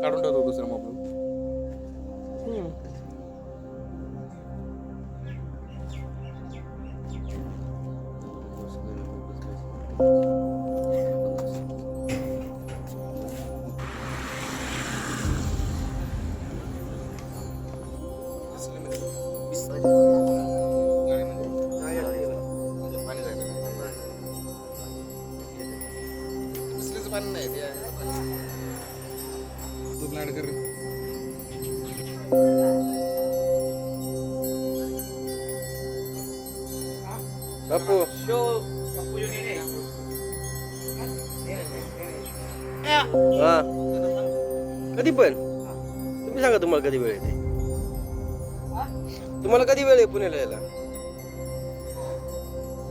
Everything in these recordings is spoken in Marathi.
काढून ठेवतो दुसरा मोबाईल. पाणी नाही ते तू प्लॅन कर. बापू हा कधी पण तुम्ही सांगा तुम्हाला कधी वेळ येते. तुम्हाला कधी वेळ आहे पुण्याला यायला.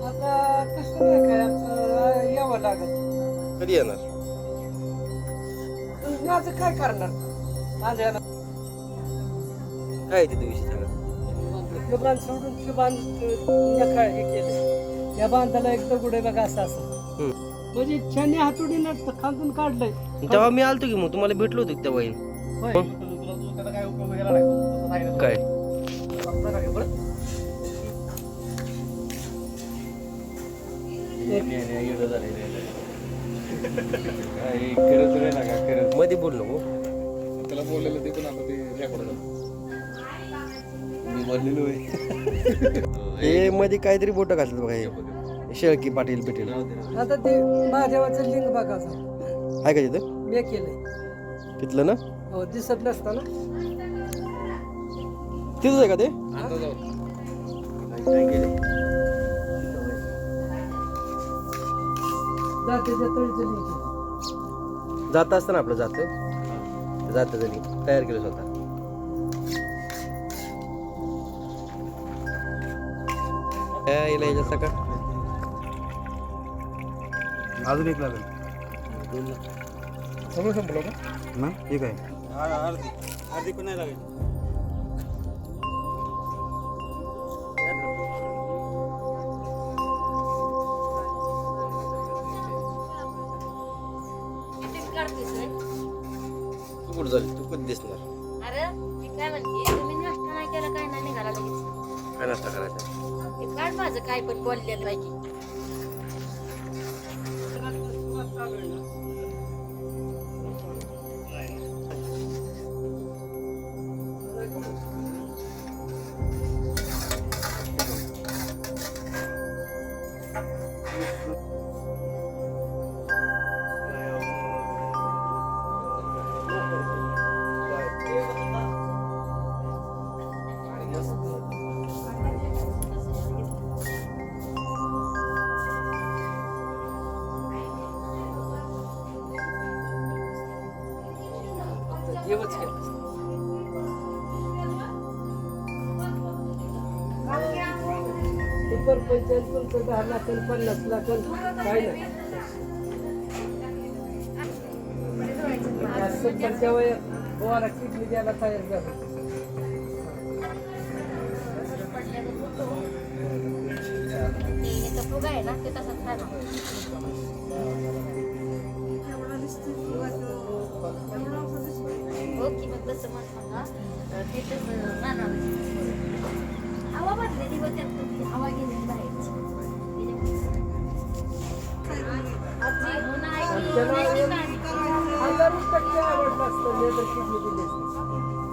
आता कसं नाही काय आमचं यावं लागत. कधी येणार. तुम्ही माझं काय करणार माझ्या काय तिथे विषय सांगा. ते बांध सोडून ते बांध काय हे केलं या बांधाला एक दगड आहे बघा असं असं म्हणजे छानी हातोडीनं खांदून काढलंय. तेव्हा मी आलतो की मग तुम्हाला भेटलो होतो तेव्हा येईन. होय. काय मध्ये बोल नको. त्याला बोललेलं ते पण आता ते रेकॉर्ड मी बोललेलो हे मध्ये काहीतरी बोट घातलं बघा. हे शेळकी पाटील बिटील आता ते महादेवाचं लिंग बघायचं आहे का तिथं. मी केलंय तिथलं ना हो दिसत नसताना तिथंच आहे का ते. जाते त्या तळीचं लिंग केलं. जात असताना आपलं जात जणी तयार केलं स्वतः. यायला सका अजून एक लागेल सगळं संपलं का. ना ठीक आहे. अर्धी पण नाही लागेल. तू कुठं झाली तू कधी दिसणार. अरे मी काय म्हणते तुम्ही नाश्ता नाही केला काय नाही निघाला लगेच. काय नाश्ता करायचा. ते काढ माझं काय पण बोललेलं पाहिजे. देवच केलं. सुपर पंचायत तुमचं 10 लाख 50 लाख काय नाही. सरकारच्या वयात बोवाला किडनी द्यायला तयार झालं. ते फुगा आहे ना ते तसंच राहणार. हो की मग तसं मग सांगा ते तसं राहणार. हवा भरलेली होती तुमची हवा गेली बाहेरची. त्याला 1000% आवडलं असतं लेदर किडनी दिली असती.